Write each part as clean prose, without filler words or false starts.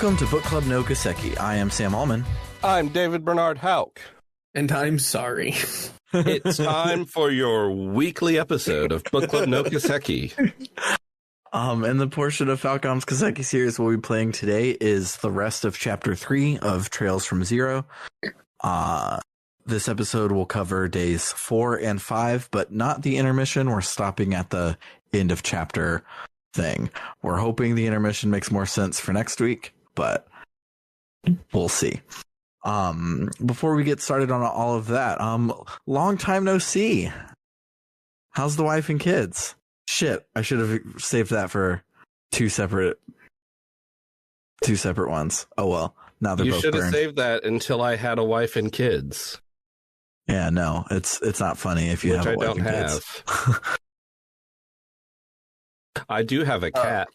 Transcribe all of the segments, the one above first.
Welcome to Bookclub no Kiseki. I am Sam Allman. I'm David Bernard Hauk. And I'm sorry. It's time for your weekly episode of Bookclub no Kiseki. And the portion of Falcom's Kiseki series we'll be playing today is the rest of Chapter 3 of Trails from Zero. This episode will cover days 4 and 5, but not the intermission. We're stopping at the end of chapter thing. We're hoping the intermission makes more sense for next week, but we'll see. Before we get started on all of that, long time no see. How's the wife and kids? Shit, I should have saved that for two separate ones. Oh well, now they're both You should have burned. saved that until I had a wife and kids. Yeah, no, it's not funny if you Which have a I wife don't and kids. have. I do have a cat.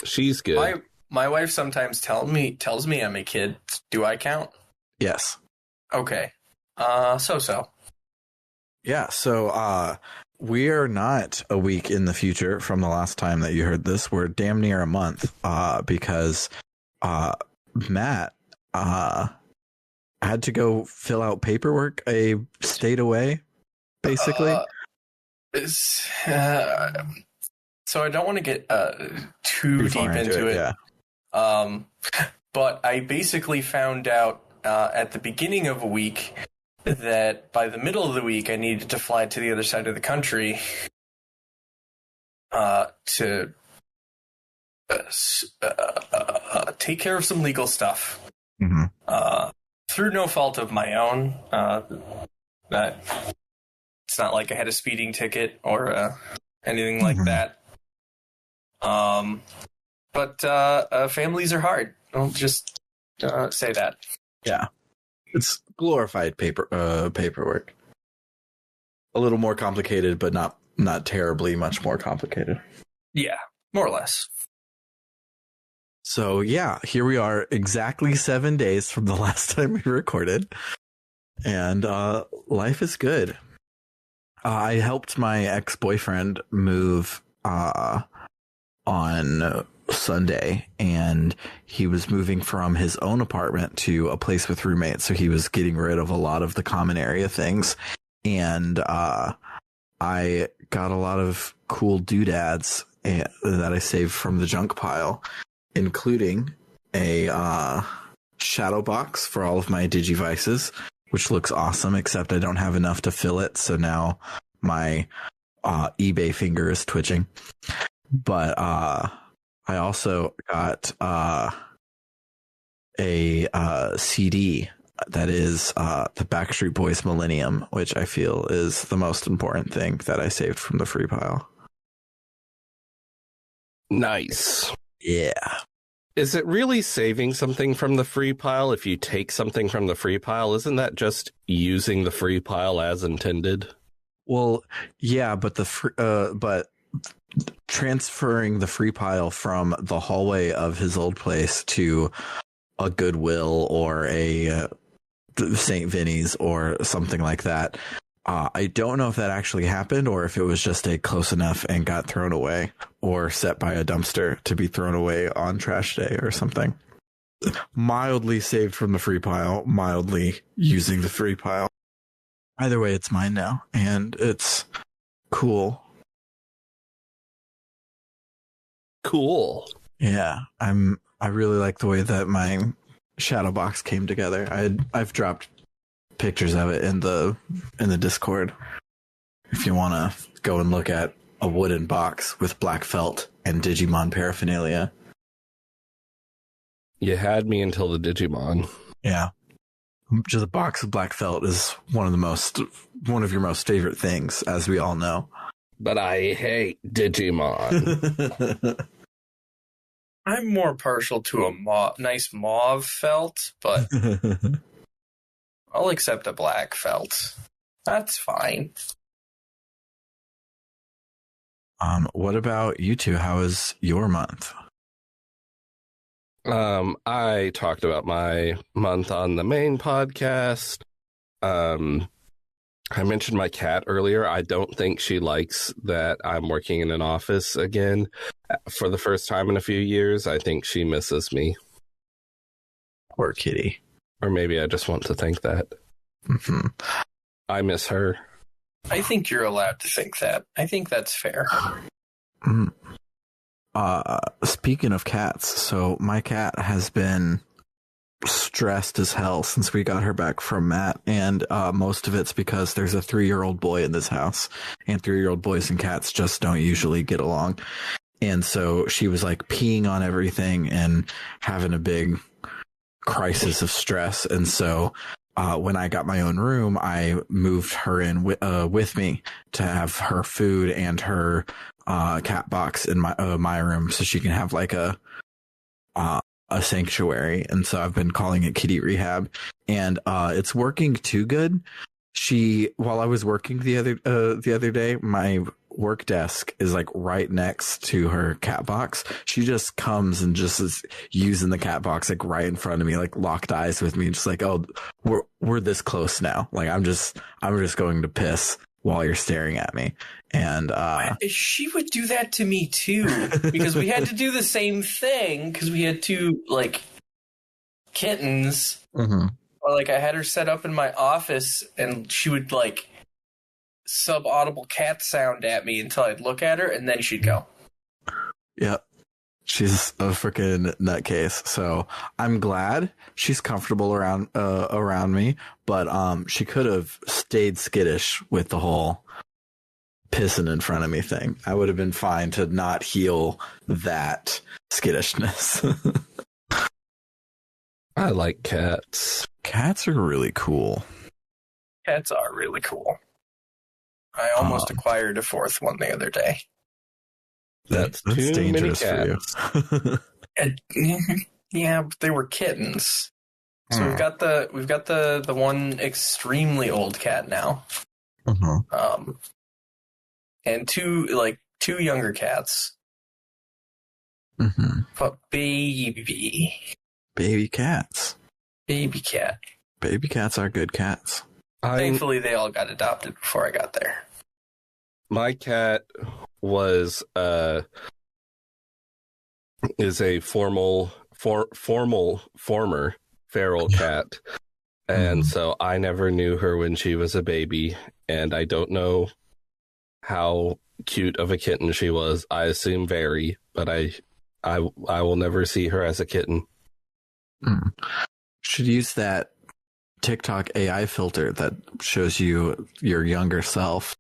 She's good. My wife sometimes tells me I'm a kid. Do I count? Yes. Okay. So. Yeah, so we are not a week in the future from the last time that you heard this. We're damn near a month because Matt had to go fill out paperwork. I stayed away, basically. So I don't want to get too deep into it. Yeah. But I basically found out at the beginning of a week that by the middle of the week I needed to fly to the other side of the country to take care of some legal stuff. Mm-hmm. Through no fault of my own. That it's not like I had a speeding ticket or anything like that. But families are hard. I'll just say that. Yeah. It's glorified paperwork. A little more complicated, but not terribly much more complicated. Yeah, more or less. So yeah, here we are, exactly 7 days from the last time we recorded, and life is good. I helped my ex-boyfriend move on Sunday, and he was moving from his own apartment to a place with roommates, so he was getting rid of a lot of the common area things, and I got a lot of cool doodads that I saved from the junk pile, including a shadow box for all of my digivices, which looks awesome, except I don't have enough to fill it, so now my eBay finger is twitching. But I also got a CD that is the Backstreet Boys Millennium, which I feel is the most important thing that I saved from the free pile. Nice. Yeah. Is it really saving something from the free pile if you take something from the free pile? Isn't that just using the free pile as intended? Well, yeah, but but transferring the free pile from the hallway of his old place to a Goodwill or a St. Vinny's or something like that, I don't know if that actually happened or if it was just a close enough and got thrown away or set by a dumpster to be thrown away on trash day or something. Mildly saved from the free pile, mildly using the free pile. Either way, it's mine now, and it's cool. Cool. Yeah, I really like the way that my shadow box came together. I've dropped pictures of it in the Discord. If you want to go and look at a wooden box with black felt and Digimon paraphernalia. You had me until the Digimon. Yeah. Just a box of black felt is one of your most favorite things, as we all know. But I hate Digimon. I'm more partial to a nice mauve felt, but I'll accept a black felt. That's fine. What about you two? How is your month? I talked about my month on the main podcast. I mentioned my cat earlier. I don't think she likes that I'm working in an office again for the first time in a few years. I think she misses me. Poor kitty. Or maybe I just want to think that. Mm-hmm. I miss her. I think you're allowed to think that. I think that's fair. Speaking of cats, so my cat has been stressed as hell since we got her back from Matt, and most of it's because there's a 3-year-old boy in this house, and 3-year-old boys and cats just don't usually get along. And so she was like peeing on everything and having a big crisis of stress. And so when I got my own room, I moved her in with me to have her food and her cat box in my room, so she can have like a sanctuary. And so I've been calling it kitty rehab, and it's working too good. While I was working the other day, my work desk is like right next to her cat box. She just comes and just is using the cat box like right in front of me, like locked eyes with me, just like, oh, we're this close now. Like I'm just going to piss while you're staring at me. And she would do that to me too, because we had to do the same thing because we had 2 like kittens. Mm-hmm. Or like I had her set up in my office, and she would like sub-audible cat sound at me until I'd look at her, and then she'd go. Yep. She's a freaking nutcase. So I'm glad she's comfortable around me, but she could have stayed skittish with the whole pissing in front of me thing. I would have been fine to not heal that skittishness. I like cats. Cats are really cool. Cats are really cool. I almost acquired a 4th one the other day. That's too dangerous for you. Yeah, but they were kittens. So we've got the one extremely old cat now. Mm-hmm. And 2 younger cats. Mm-hmm. But baby cats. Baby cat. Baby cats are good cats. Thankfully, they all got adopted before I got there. My cat is a former feral cat, and so I never knew her when she was a baby, and I don't know how cute of a kitten she was. I assume very, but I will never see her as a kitten. Should use that TikTok AI filter that shows you your younger self,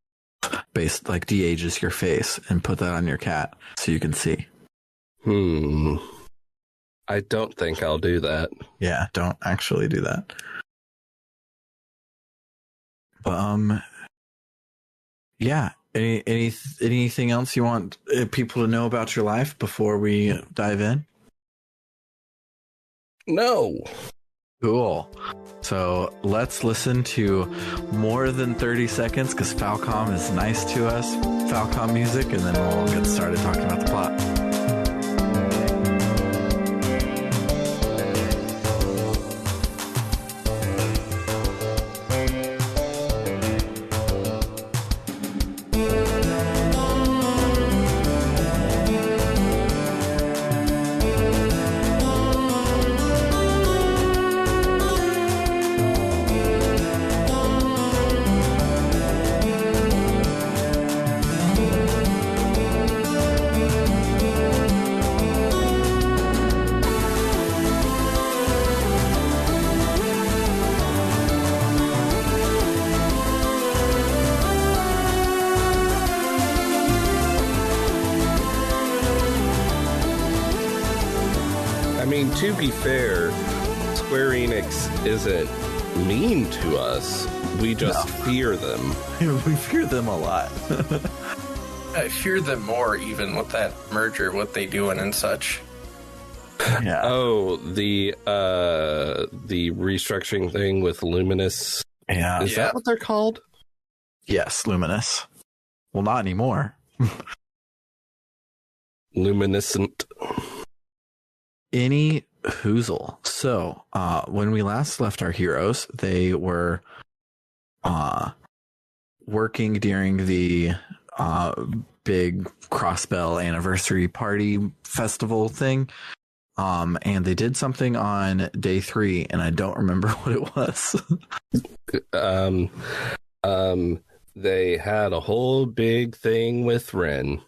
based like de-ages your face, and put that on your cat so you can see. I don't think I'll do that. Yeah, don't actually do that. But yeah. Anything else you want people to know about your life before we dive in? No. Cool. So let's listen to more than 30 seconds because Falcom is nice to us. Falcom music, and then we'll get started talking about the plot. To be fair, Square Enix isn't mean to us. We just fear them. We fear them a lot. I fear them more even with that merger, what they doing and such. Yeah. Oh, the restructuring thing with Luminous. Yeah. Is that what they're called? Yes, Luminous. Well, not anymore. Luminescent. Any hoozle. So, when we last left our heroes, they were working during the big Crossbell anniversary party festival thing. And they did something on day 3, and I don't remember what it was. They had a whole big thing with Ren.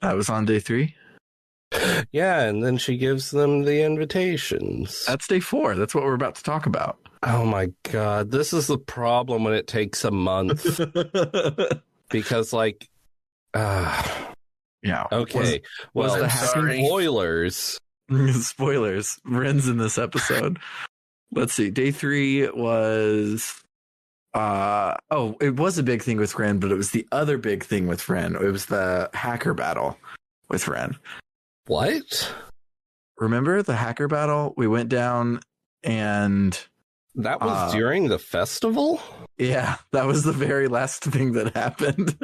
That was on day 3? Yeah, and then she gives them the invitations. That's day 4. That's what we're about to talk about. Oh my god, this is the problem when it takes a month. Because, like, yeah. Okay. Well, the spoilers. Spoilers. Ren's in this episode. Let's see. Day 3 was... it was a big thing with Ren, but it was the other big thing with Ren. It was the hacker battle with Ren. What? Remember the hacker battle? We went down and... That was during the festival? Yeah, that was the very last thing that happened.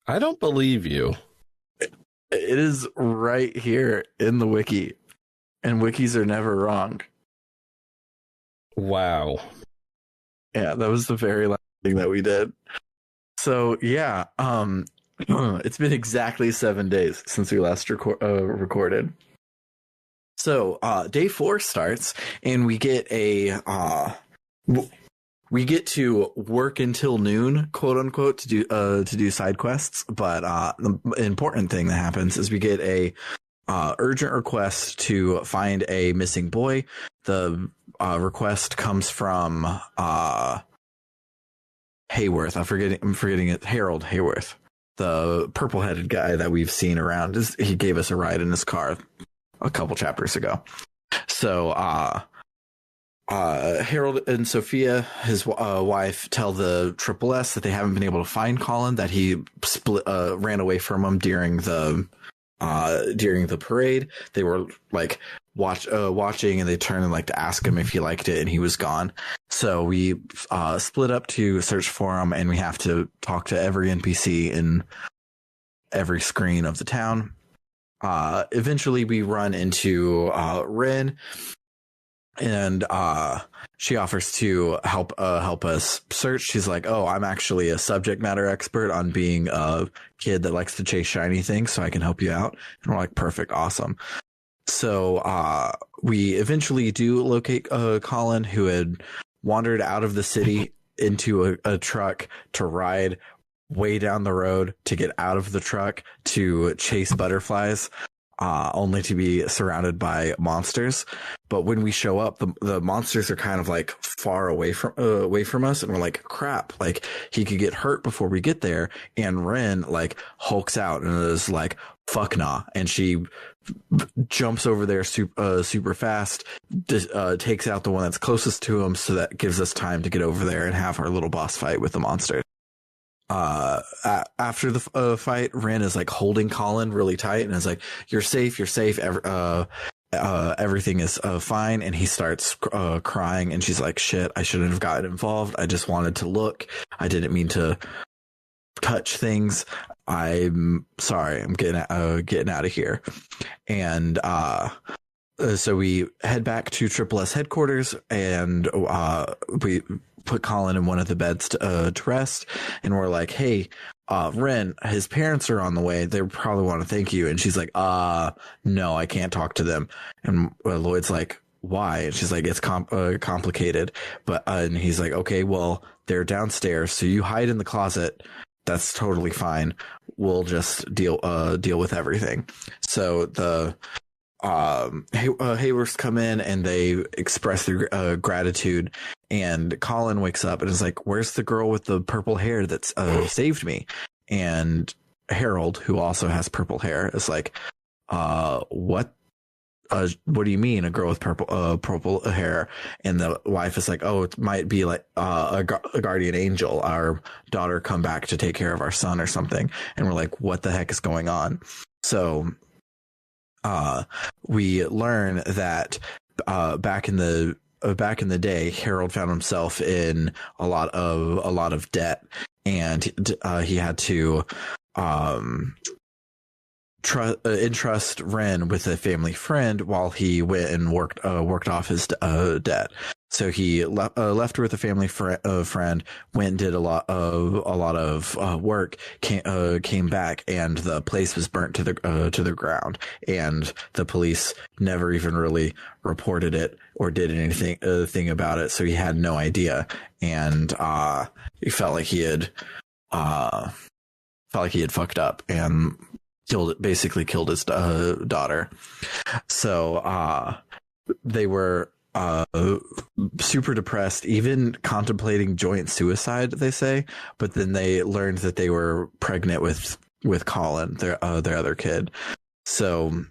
I don't believe you. It is right here in the wiki, and wikis are never wrong. Wow. Yeah, that was the very last thing that we did. So yeah, it's been exactly 7 days since we last recorded. So day 4 starts, and we get to work until noon, quote unquote, to do side quests. But the important thing that happens is we get a urgent request to find a missing boy. The request comes from Hayworth. I'm forgetting it. Harold Hayworth, the purple-headed guy that we've seen around. He gave us a ride in his car a couple chapters ago. So Harold and Sophia, his wife, tell the Triple S that they haven't been able to find Colin, that he ran away from him during the parade. They were like watching, and they turned and like to ask him if he liked it, and he was gone. So we split up to search for him, and we have to talk to every NPC in every screen of the town. Eventually we run into Ren, and she offers to help us search. She's like, "Oh, I'm actually a subject matter expert on being a kid that likes to chase shiny things, so I can help you out." And we're like, "Perfect, awesome." So we eventually do locate Colin, who had wandered out of the city into a truck to ride way down the road to get out of the truck to chase butterflies, only to be surrounded by monsters. But when we show up, the monsters are kind of like far away from us, and we're like, crap, like he could get hurt before we get there. And Ren like hulks out and is like, fuck nah, and she jumps over there super fast, takes out the one that's closest to him, so that gives us time to get over there and have our little boss fight with the monsters. After the fight, Ren is like holding Colin really tight and is like, you're safe. Everything is fine. And he starts crying, and she's like, shit, I shouldn't have gotten involved. I just wanted to look. I didn't mean to touch things. I'm sorry. I'm getting out of here. And so we head back to Triple S headquarters, and we put Colin in one of the beds to rest, and we're like, hey, Ren, his parents are on the way. They probably want to thank you. And she's like, no, I can't talk to them. And Lloyd's like, why? And she's like, it's complicated. But and he's like, okay, well, they're downstairs, so you hide in the closet. That's totally fine. We'll just deal with everything. So the Hayworths come in, and they express their gratitude, and Colin wakes up and is like, where's the girl with the purple hair that's saved me? And Harold, who also has purple hair, is like, what do you mean, a girl with purple hair? And the wife is like, oh, it might be like a guardian angel, our daughter come back to take care of our son or something. And we're like, what the heck is going on? So we learn that back in the day, Harold found himself in a lot of debt, and he had to entrust Ren with a family friend while he went and worked off his debt. So he left her with a family friend, went and did a lot of work, came back, and the place was burnt to the ground, and the police never even really reported it or did anything thing about it. So he had no idea, and he felt like he had fucked up and basically killed his daughter. So they were super depressed, even contemplating joint suicide, they say, but then they learned that they were pregnant with Colin, their other kid. So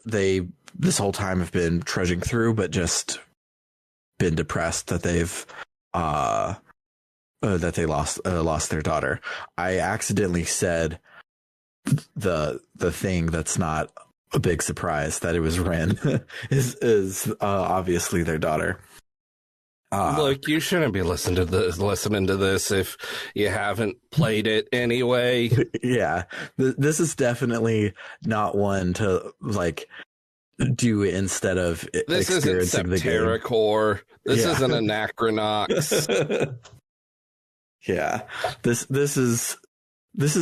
they this whole time have been trudging through, but just been depressed that they lost their daughter. I accidentally said the thing that's not a big surprise, that it was Ren is obviously their daughter. Look, you shouldn't be listening to this if you haven't played it anyway. Yeah, this is definitely not one to like do instead of this experiencing isn't Septericor. This isn't Anachronox. Yeah, this is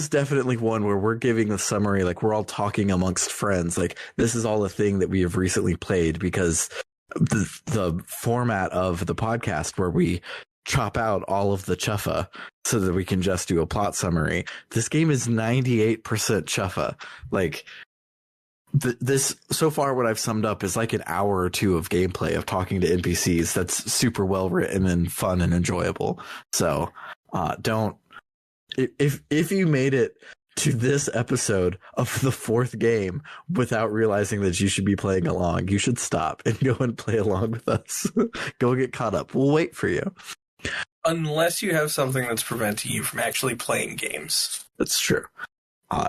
definitely one where we're giving the summary, like we're all talking amongst friends. Like this is all a thing that we have recently played, because the format of the podcast where we chop out all of the chuffa so that we can just do a plot summary. This game is 98% chuffa. Like this so far, what I've summed up is like an hour or two of gameplay of talking to NPCs. That's super well written and fun and enjoyable. So if you made it to this episode of the fourth game without realizing that you should be playing along, you should stop and go and play along with us. Go get caught up. We'll wait for you. Unless you have something that's preventing you from actually playing games. That's true.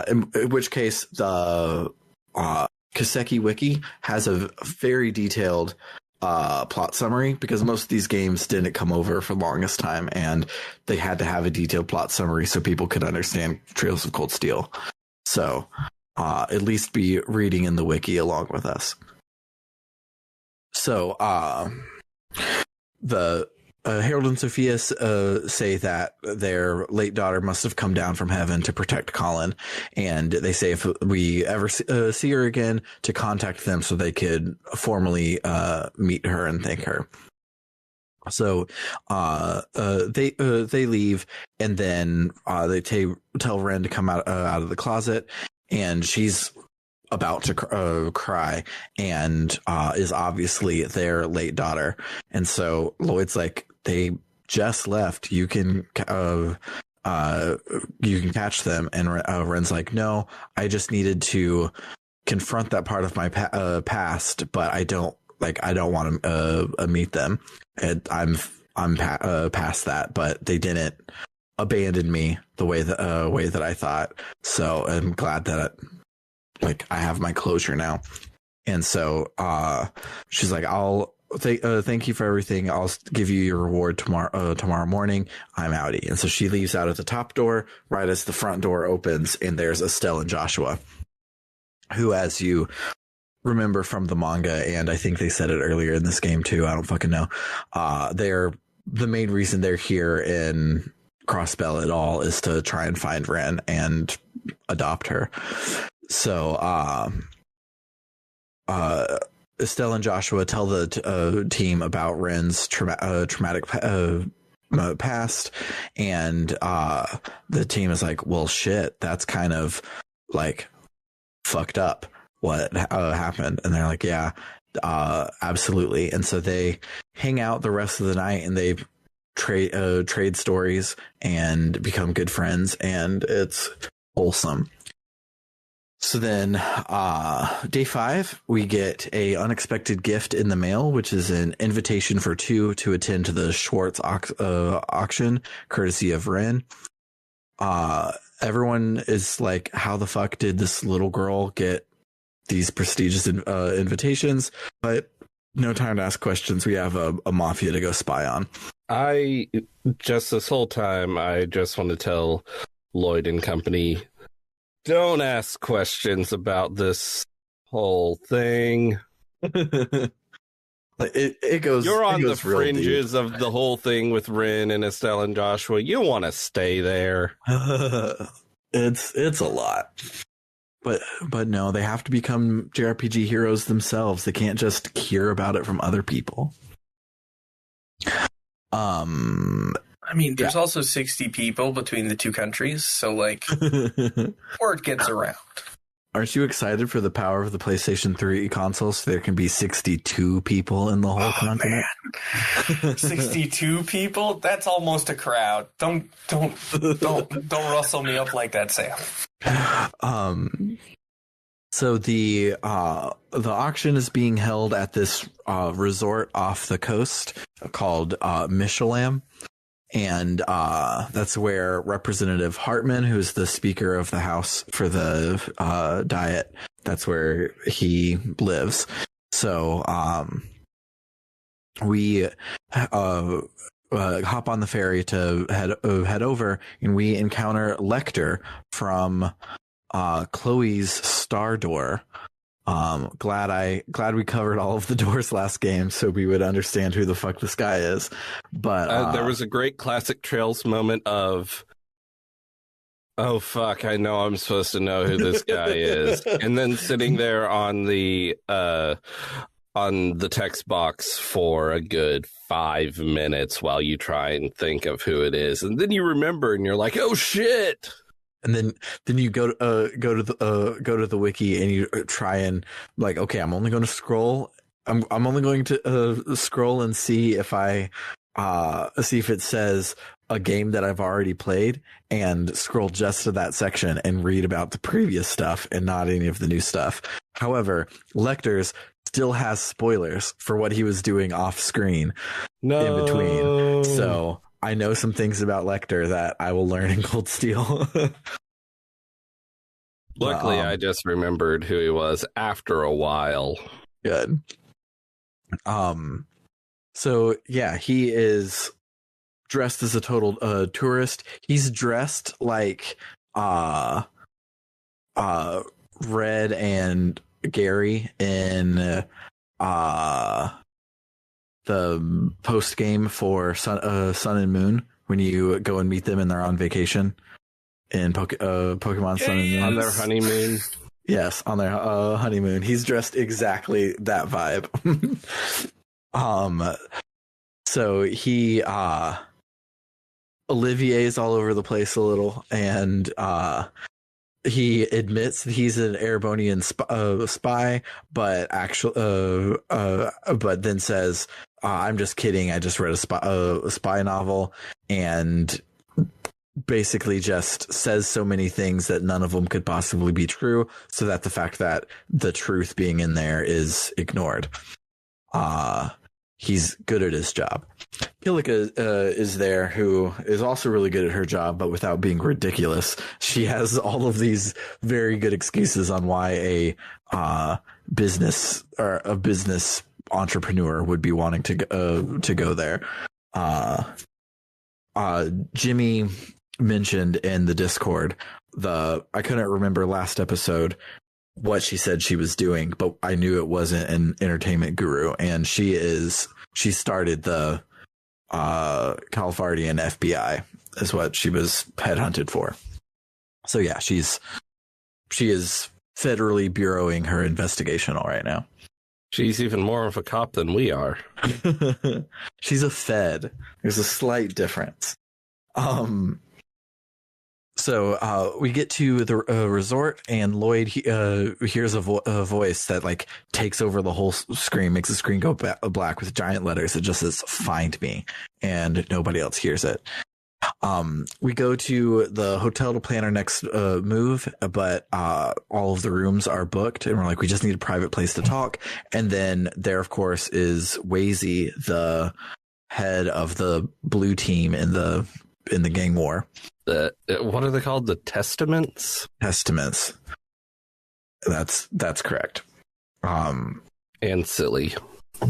In which case, the Kiseki wiki has a very detailed plot summary, because most of these games didn't come over for the longest time, and they had to have a detailed plot summary so people could understand Trails of Cold Steel. So at least be reading in the wiki along with us. So the Harold and Sophia say that their late daughter must have come down from heaven to protect Colin, and they say if we ever see her again, to contact them so they could formally meet her and thank her. So they leave, and then they tell Ren to come out of the closet, and she's about to cry, and is obviously their late daughter. And so Lloyd's like, they just left. You can catch them. And Ren's like, no, I just needed to confront that part of my past, but I don't want to meet them. And I'm past that, but they didn't abandon me the way that I thought. So I'm glad that I have my closure now. And so she's like, I'll thank you for everything. I'll give you your reward tomorrow morning. I'm outie. And so she leaves out at the top door right as the front door opens, and there's Estelle and Joshua, who, as you remember from the manga, and I think they said it earlier in this game too, I don't fucking know, they're the main reason they're here in Crossbell at all is to try and find Ren and adopt her. So Estelle and Joshua tell the team about Ren's traumatic past, and the team is like, well, shit, that's kind of like fucked up what happened. And they're like, yeah, absolutely. And so they hang out the rest of the night, and they trade stories and become good friends, and it's wholesome. So then day 5, we get a unexpected gift in the mail, which is an invitation for 2 to attend to the Schwartz auction, courtesy of Ren. Everyone is like, how the fuck did this little girl get these prestigious invitations? But no time to ask questions. We have a mafia to go spy on. This whole time, I just want to tell Lloyd and company, Don't ask questions about this whole thing. It goes. You're on it the goes real deep. fringes of the whole thing with Rin and Estelle and Joshua. You want to stay there. It's a lot. But no, they have to become JRPG heroes themselves. They can't just hear about it from other people. I mean, there's also 60 people between the two countries, so like, word gets around. Aren't you excited for the power of the PlayStation 3 console so there can be 62 people in the whole continent? Man. 62 people? That's almost a crowd. Don't rustle me up like that, Sam. So the auction is being held at this resort off the coast called Mishalam. And that's where Representative Hartman, who's the Speaker of the House for the Diet, that's where he lives. So we hop on the ferry to head over, and we encounter Lecter from Chloe's Star Door. Glad we covered all of the doors last game so we would understand who the fuck this guy is. But there was a great classic Trails moment of, oh fuck, I know I'm supposed to know who this guy is, and then sitting there on the text box for a good 5 minutes while you try and think of who it is, and then you remember and you're like, oh shit. And then you go to the wiki and you try and like, okay, I'm only going to scroll. I'm only going to scroll and see if it says a game that I've already played, and scroll just to that section and read about the previous stuff and not any of the new stuff. However, Lecter's still has spoilers for what he was doing off screen in between. So I know some things about Lecter that I will learn in Cold Steel. Luckily, I just remembered who he was after a while. Good. So yeah, he is dressed as a total tourist. He's dressed like Red and Gary in the post game for Sun and Moon, when you go and meet them and they're on vacation in Pokemon Sun and Moon. On their honeymoon. Yes, on their honeymoon. He's dressed exactly that vibe. So he Olivier's all over the place a little, and he admits that he's an Erebonian spy, but but then says, "I'm just kidding. I just read a spy novel," and basically just says so many things that none of them could possibly be true, so that the fact that the truth being in there is ignored. He's good at his job. Kilika is there, who is also really good at her job, but without being ridiculous. She has all of these very good excuses on why a business entrepreneur would be wanting to go there. Jimmy mentioned in the Discord I couldn't remember last episode what she said she was doing, but I knew it wasn't an entertainment guru, and she started the Californian FBI is what she was headhunted for. So yeah, she is federally bureauing her investigation all right now. She's even more of a cop than we are. She's a fed. There's a slight difference. So we get to the resort, and Lloyd hears a voice that like takes over the whole screen, makes the screen go black with giant letters. It just says "Find me," and nobody else hears it. We go to the hotel to plan our next move, but all of the rooms are booked, and we're like, we just need a private place to talk. And then there, of course, is Wazy, the head of the blue team in the gang war. What are they called? The Testaments? Testaments. That's correct. And silly.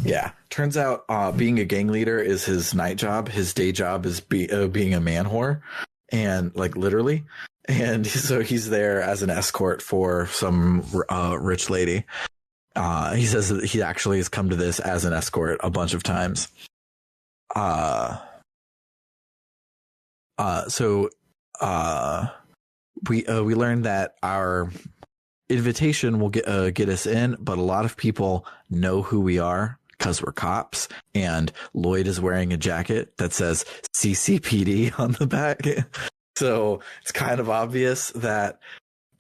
Yeah. Turns out being a gang leader is his night job. His day job is being a man whore. And like literally. And so he's there as an escort for some rich lady. He says that he actually has come to this as an escort a bunch of times. So we learned that our invitation will get us in, but a lot of people know who we are because we're cops, and Lloyd is wearing a jacket that says CCPD on the back. So it's kind of obvious that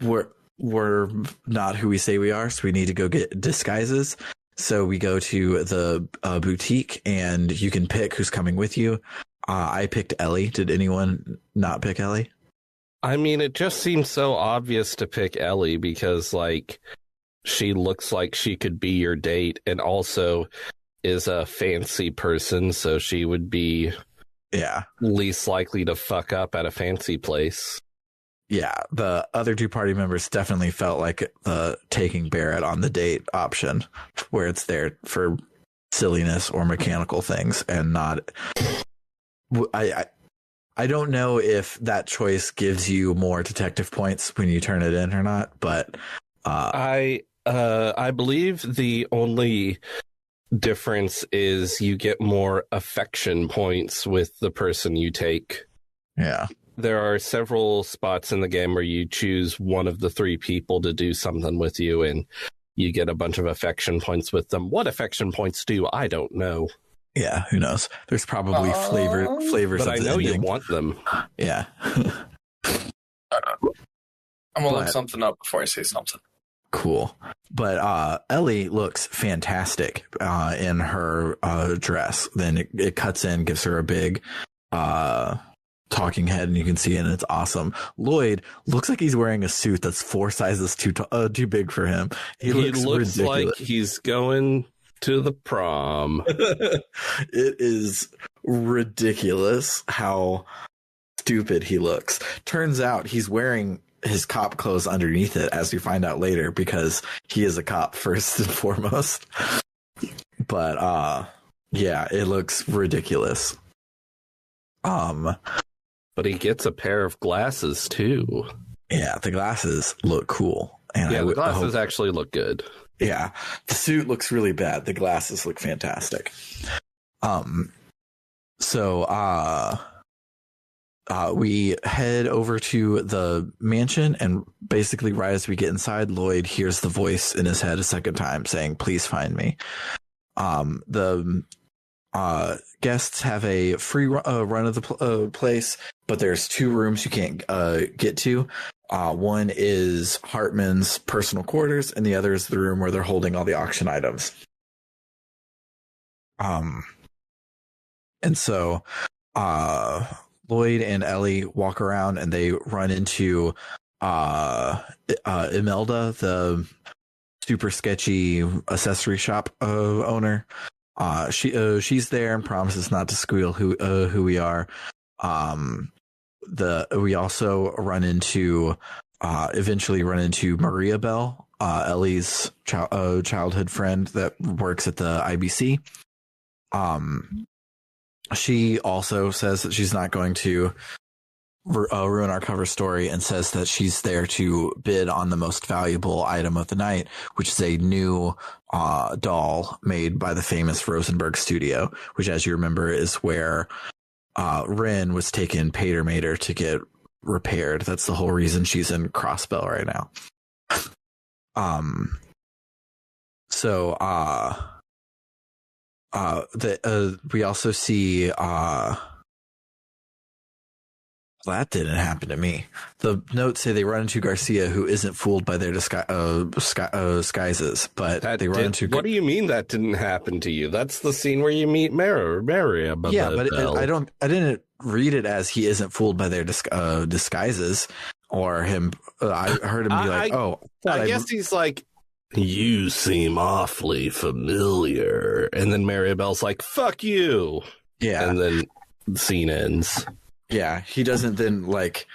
we're not who we say we are, so we need to go get disguises. So we go to the boutique, and you can pick who's coming with you. I picked Ellie. Did anyone not pick Ellie? I mean, it just seems so obvious to pick Ellie because, like, she looks like she could be your date and also is a fancy person, so she would be least likely to fuck up at a fancy place. Yeah, the other two party members definitely felt like the taking Barrett on the date option, where it's there for silliness or mechanical things and not... I don't know if that choice gives you more detective points when you turn it in or not, but I believe the only difference is you get more affection points with the person you take. Yeah. There are several spots in the game where you choose one of the three people to do something with you, and you get a bunch of affection points with them. What affection points do, I don't know. Yeah, who knows? There's probably flavors. But of I know ending. you want them. Yeah. I'm gonna look something up before I say something. Cool. But Ellie looks fantastic in her dress. Then it cuts in, gives her a big talking head, and you can see it, and it's awesome. Lloyd looks like he's wearing a suit that's 4 sizes too big for him. He looks ridiculous. Like he's going to the prom. It is ridiculous how stupid he looks. Turns out he's wearing his cop clothes underneath it, as we find out later, because he is a cop first and foremost. But yeah, it looks ridiculous. But he gets a pair of glasses too. Yeah, the glasses look cool. And yeah, the glasses actually look good. Yeah, the suit looks really bad. The glasses look fantastic. So we head over to the mansion, and basically right as we get inside, Lloyd hears the voice in his head a second time saying, "Please find me." The guests have a free run of the place, but there's 2 rooms you can't get to. One is Hartman's personal quarters, and the other is the room where they're holding all the auction items. And so Lloyd and Ellie walk around, and they run into Imelda, the super sketchy accessory shop owner. She's there and promises not to squeal who we are. We also eventually run into Maria Bell, Ellie's childhood friend that works at the IBC. She also says that she's not going to ruin our cover story, and says that she's there to bid on the most valuable item of the night, which is a new doll made by the famous Rosenberg studio, which, as you remember, is where Rin was taken Pater Mater to get repaired. That's the whole reason she's in Crossbell right now. We also see that didn't happen to me. The notes say they run into Garcia, who isn't fooled by their disguises, but they run into... What do you mean that didn't happen to you? That's the scene where you meet Maria. Yeah, but I didn't read it as he isn't fooled by their disguises, or him. I heard him be like, I guess he's like, you seem awfully familiar. And then Maribel's like, fuck you. Yeah. And then the scene ends. Yeah, he doesn't then like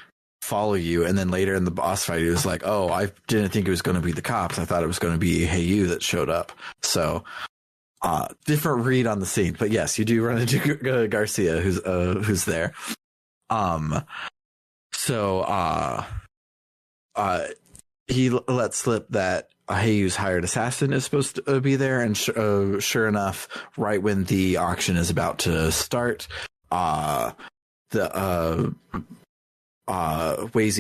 follow you, and then later in the boss fight, he was like, "Oh, I didn't think it was going to be the cops. I thought it was going to be Hey You that showed up." So, different read on the scene, but yes, you do run into Garcia, who's there. So he lets slip that Hayu's hired assassin is supposed to be there, and sure enough, right when the auction is about to start, Wazy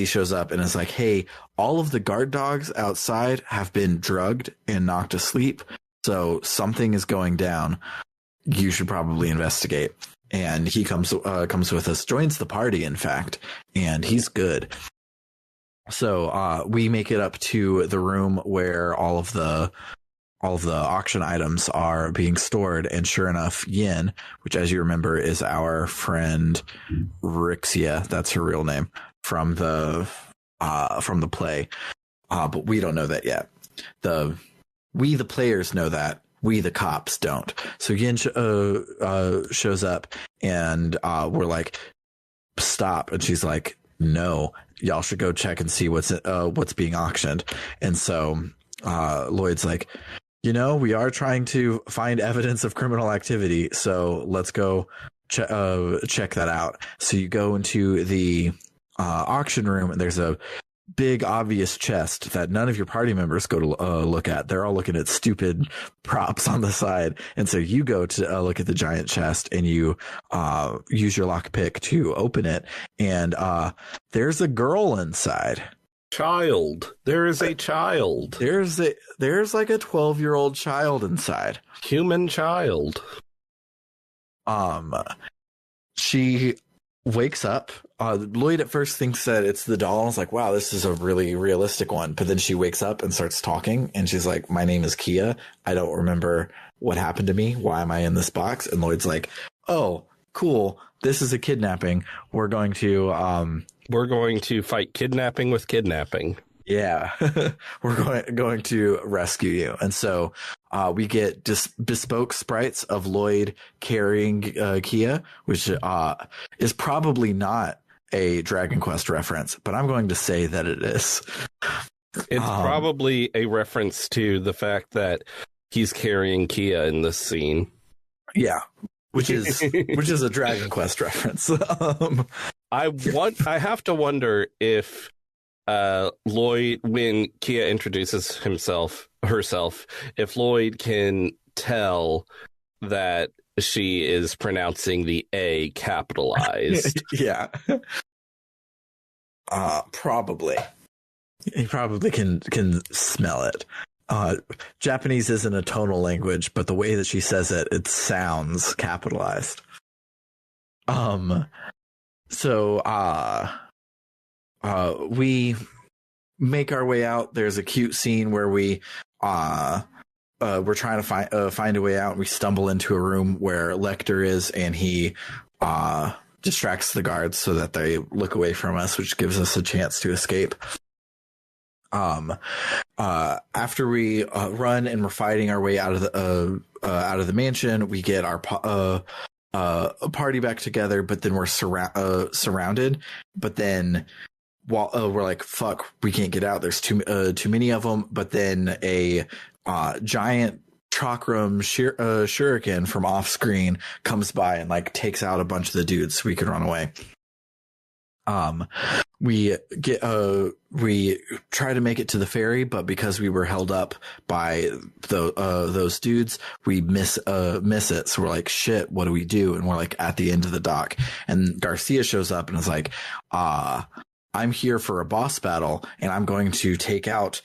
shows up and is like, "Hey, all of the guard dogs outside have been drugged and knocked asleep, so something is going down. You should probably investigate." And he comes with us, joins the party, in fact, and he's good. So we make it up to the room where all of the auction items are being stored, and sure enough, Yin, which as you remember is our friend Rixia, that's her real name from the play, but we don't know that yet. We the players know that. We the cops don't. So Yin shows up, and we're like, "Stop!" And she's like, "No, y'all should go check and see what's being auctioned." And so Lloyd's like, we are trying to find evidence of criminal activity, so let's go check that out. So you go into the auction room, and there's a big obvious chest that none of your party members go to look at. They're all looking at stupid props on the side, and so you go to look at the giant chest, and you use your lockpick to open it, and there's a girl inside. Child. There is a child. There's like a 12-year-old child inside. Human child. She wakes up. Lloyd at first thinks that it's the doll. I was like, wow, this is a really realistic one. But then she wakes up and starts talking, and she's like, "My name is Kia. I don't remember what happened to me. Why am I in this box?" And Lloyd's like, "Oh, cool. This is a kidnapping. We're going to fight kidnapping with kidnapping." Yeah, we're going to rescue you. And so we get bespoke sprites of Lloyd carrying Kia, which is probably not a Dragon Quest reference, but I'm going to say that it is. It's probably a reference to the fact that he's carrying Kia in this scene. Yeah, which is a Dragon Quest reference. I have to wonder if Lloyd, when Kia introduces herself, if Lloyd can tell that she is pronouncing the A capitalized. Yeah. Probably. He probably can smell it. Japanese isn't a tonal language, but the way that she says it, it sounds capitalized. So we make our way out. There's a cute scene where we're trying to find a way out. We stumble into a room where Lecter is, and he distracts the guards so that they look away from us, which gives us a chance to escape. After we run and we're fighting our way out of the mansion, we get our party back together, but then we're surrounded. But then while we're like, fuck, we can't get out. There's too many of them. But then a giant chakram shuriken from off screen comes by and like takes out a bunch of the dudes so we can run away. We try to make it to the ferry, but because we were held up by those dudes, we miss it. So we're like, shit, what do we do? And we're like at the end of the dock, and Garcia shows up and is like, I'm here for a boss battle, and I'm going to take out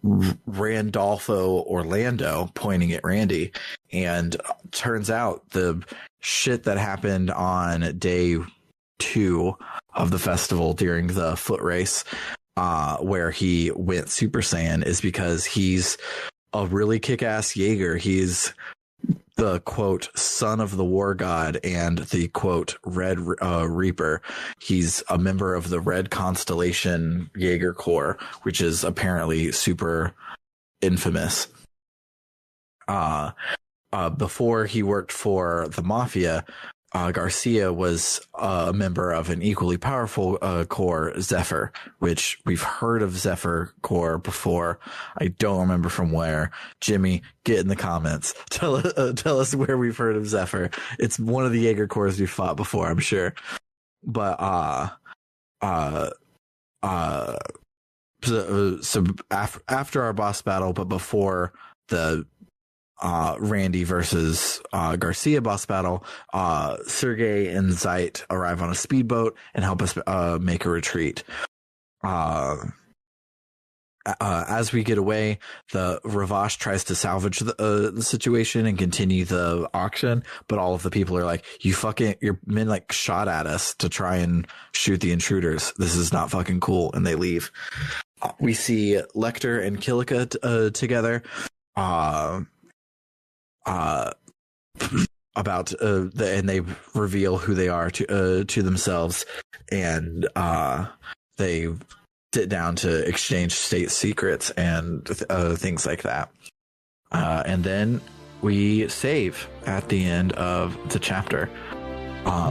Randolfo Orlando, pointing at Randy. And turns out the shit that happened on day 2 of the festival during the foot race, where he went Super Saiyan, is because he's a really kick-ass Jaeger. He's the quote son of the war god and the quote Red Reaper. He's a member of the Red Constellation Jaeger Corps, which is apparently super infamous. Before he worked for the Mafia, Garcia was a member of an equally powerful corps, Zephyr, which we've heard of Zephyr Corps before. I don't remember from where. Jimmy, get in the comments. Tell us where we've heard of Zephyr. It's one of the Jaeger Corps we've fought before, I'm sure. But after our boss battle, but before the Randy versus Garcia boss battle, Sergey and Zeit arrive on a speedboat and help us make a retreat. As we get away, the Ravash tries to salvage the situation and continue the auction, but all of the people are like, your men like shot at us to try and shoot the intruders. This is not fucking cool. And they leave. We see Lecter and Kilika together. And they reveal who they are to themselves, and they sit down to exchange state secrets and things like that. And then we save at the end of the chapter.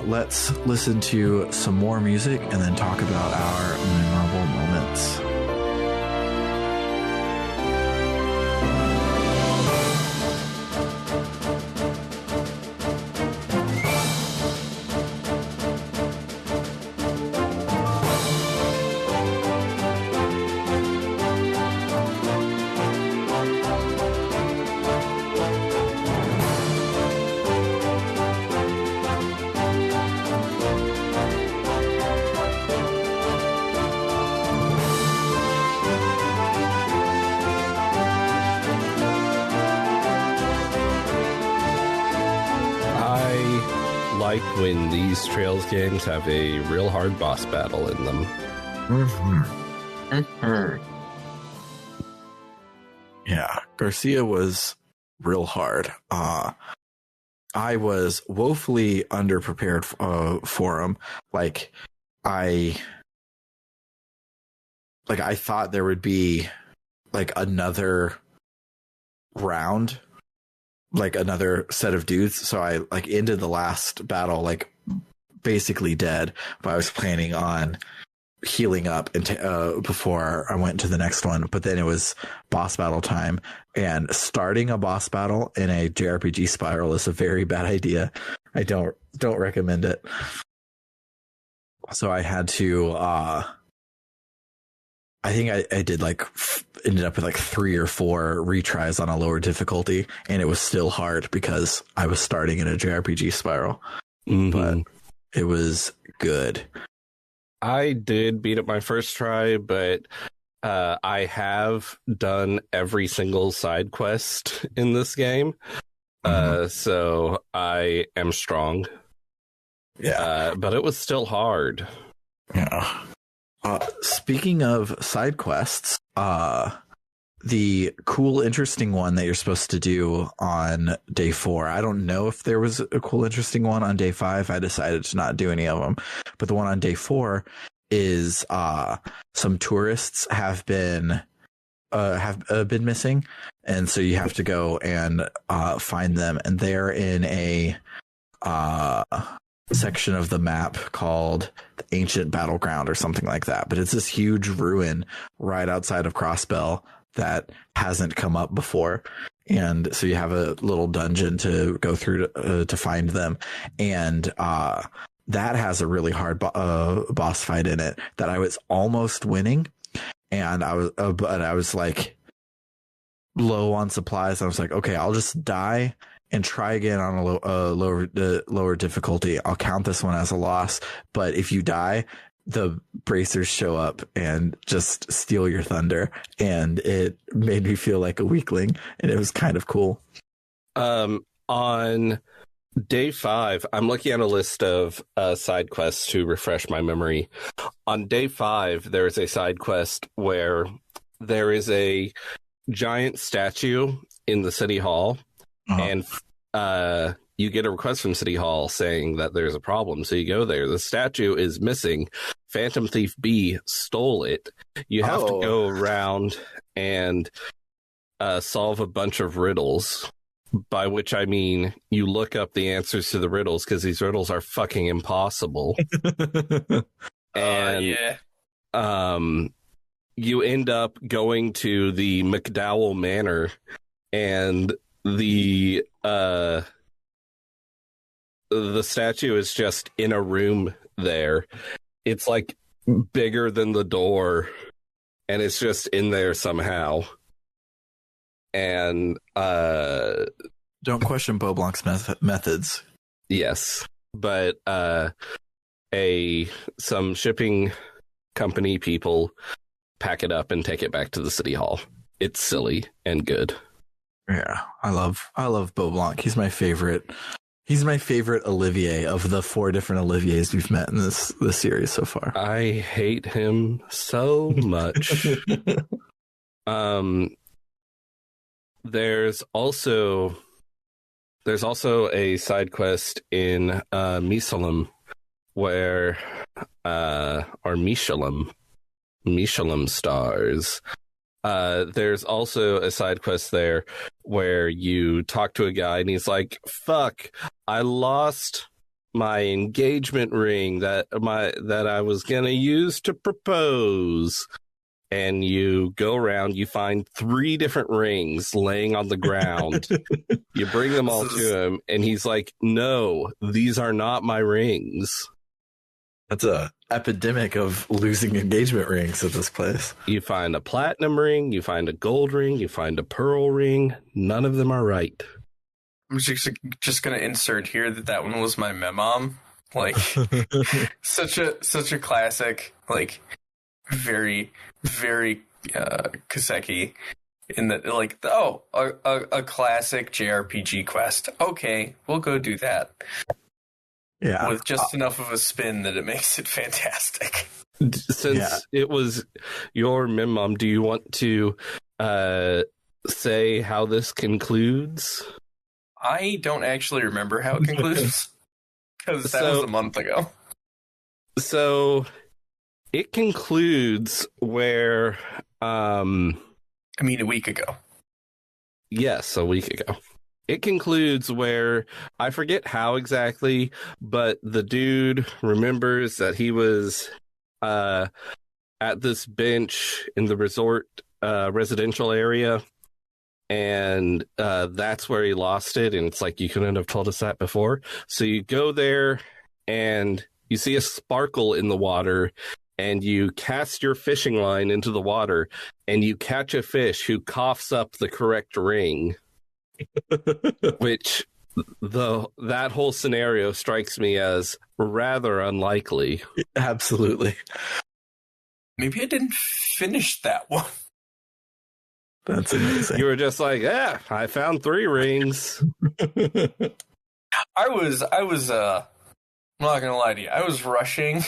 Let's listen to some more music and then talk about our memorable moments. When these Trails games have a real hard boss battle in them. Yeah, Garcia was real hard. I was woefully underprepared for him. I thought there would be another round, another set of dudes. So I ended the last battle basically dead, but I was planning on healing up and before I went to the next one. But then it was boss battle time, and starting a boss battle in a JRPG spiral is a very bad idea. I don't recommend it. So I had to I think I did ended up with 3 or 4 retries on a lower difficulty, and it was still hard because I was starting in a JRPG spiral. Mm-hmm. But it was good. I did beat it my first try, but I have done every single side quest in this game. So I am strong. Yeah. But it was still hard. Yeah. Speaking of side quests, the cool, interesting one that you're supposed to do on day 4. I don't know if there was a cool, interesting one on day 5. I decided to not do any of them. But the one on day 4 is some tourists have been missing, and so you have to go and find them, and they're in a section of the map called the Ancient Battleground or something like that. But it's this huge ruin right outside of Crossbell that hasn't come up before, and so you have a little dungeon to go through to find them, and that has a really hard boss fight in it that I was almost winning, and I was low on supplies. I was like, okay, I'll just die and try again on a lower difficulty. I'll count this one as a loss, but if you die, the bracers show up and just steal your thunder, and it made me feel like a weakling, and it was kind of cool. On day 5, I'm looking at a list of side quests to refresh my memory. On day 5, there is a side quest where there is a giant statue in the city hall, and you get a request from City Hall saying that there's a problem. So you go there. The statue is missing. Phantom Thief B stole it. You have to go around and solve a bunch of riddles, by which I mean you look up the answers to the riddles because these riddles are fucking impossible. And you end up going to the McDowell Manor, and the statue is just in a room there. It's bigger than the door, and it's just in there somehow. And don't question Beau Blanc's methods. Yes, but some shipping company people pack it up and take it back to the city hall. It's silly and good. Yeah, I love Beau Blanc. He's my favorite. He's my favorite Olivier of the 4 different Oliviers we've met in this series so far. I hate him so much. There's also a side quest in Mishalem where or Mishalem stars. There's also a side quest there where you talk to a guy and he's like, "Fuck, I lost my engagement ring that I was gonna use to propose." And you go around, you find 3 different rings laying on the ground. You bring them all to him, and he's like, "No, these are not my rings." That's a epidemic of losing engagement rings at this place. You find a platinum ring, you find a gold ring, you find a pearl ring. None of them are right. I'm just going to insert here that one was my memom. Like, such a classic, like, very, very Kiseki. In that, like, a classic JRPG quest. Okay, we'll go do that. Yeah, with just enough of a spin that it makes it fantastic. Since it was your mem, do you want to say how this concludes? I don't actually remember how it concludes because that was a month ago. So it concludes where a week ago. Yes, a week ago. It concludes where, I forget how exactly, but the dude remembers that he was at this bench in the resort residential area, and that's where he lost it, and it's like, you couldn't have told us that before. So you go there, and you see a sparkle in the water, and you cast your fishing line into the water, and you catch a fish who coughs up the correct ring. Which that whole scenario strikes me as rather unlikely. Absolutely. Maybe I didn't finish that one. That's amazing. You were just like, I found 3 rings. I was I'm not gonna lie to you, I was rushing.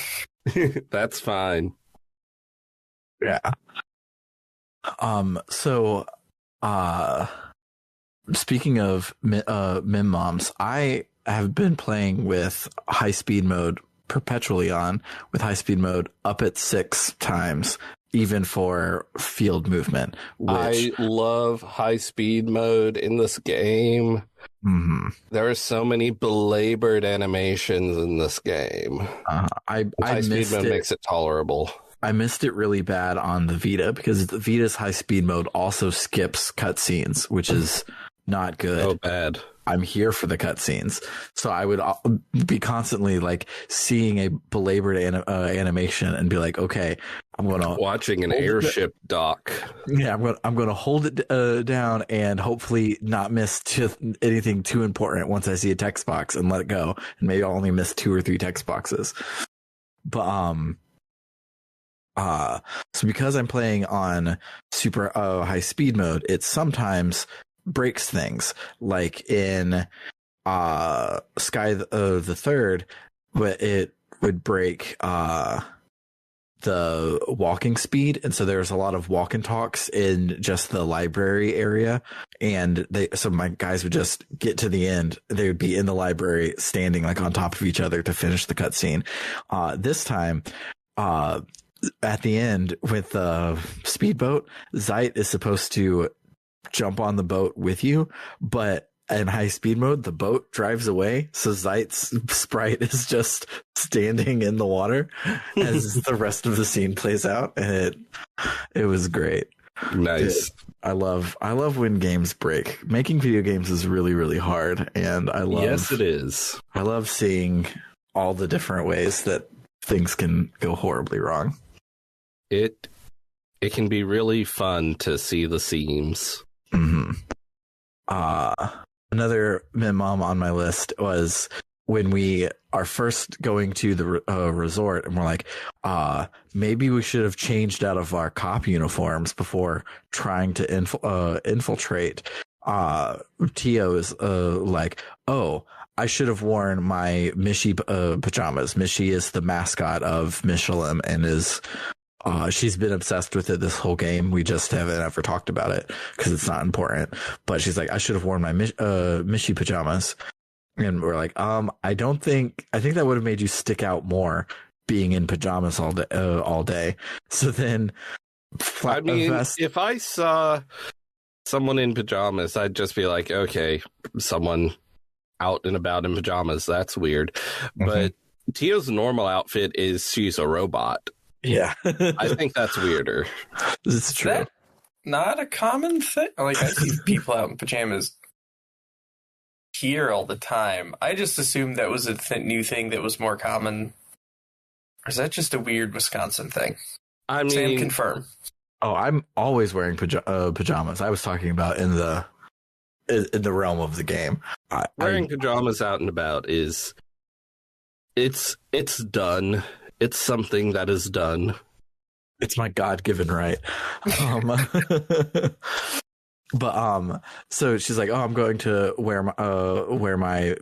That's fine. Yeah. Speaking of mem moms, I have been playing with high speed mode perpetually on, with high speed mode up at 6 times, even for field movement. I love high speed mode in this game. Mm-hmm. There are so many belabored animations in this game. I high speed mode makes it tolerable. I missed it really bad on the Vita because the Vita's high speed mode also skips cutscenes, which is not good. Oh, bad. I'm here for the cutscenes, so I would be constantly like seeing a belabored animation and be like, okay, I'm gonna watching an airship dock. Yeah, I'm gonna hold it down and hopefully not miss anything too important once I see a text box and let it go, and maybe I'll only miss 2 or 3 text boxes. But so because I'm playing on super high speed mode, it sometimes breaks things, like in Sky the Third, but it would break the walking speed, and so there's a lot of walk and talks in just the library area, and so my guys would just get to the end, they would be in the library standing like on top of each other to finish the cutscene. This time at the end with the speedboat, Zeit is supposed to jump on the boat with you, but in high speed mode, the boat drives away, so Zeit's sprite is just standing in the water as the rest of the scene plays out, and it was great. Nice. I love when games break. Making video games is really, really hard, and yes, it is. I love seeing all the different ways that things can go horribly wrong. It can be really fun to see the seams. Mm-hmm. Another mom on my list was when we are first going to the resort, and we're like, maybe we should have changed out of our cop uniforms before trying to infiltrate. Tio is like, oh, I should have worn my Mishi pajamas. Mishi is the mascot of Michelin and is she's been obsessed with it this whole game. We just haven't ever talked about it because it's not important. But she's like, I should have worn my Mishi pajamas. And we're like, I think that would have made you stick out more being in pajamas all day. So then, I mean, if I saw someone in pajamas, I'd just be like, okay, someone out and about in pajamas. That's weird. Mm-hmm. But Tio's normal outfit is she's a robot. Yeah. I think that's weirder. It's true. That not a common thing. Like, I see people out in pajamas here all the time. I just assumed that was a new thing that was more common. Or is that just a weird Wisconsin thing? I mean, Sam, confirm. Oh, I'm always wearing pajamas. I was talking about in the realm of the game. Wearing pajamas out and about is it's done. It's something that is done. It's my God-given right. But so she's like, oh, I'm going to wear my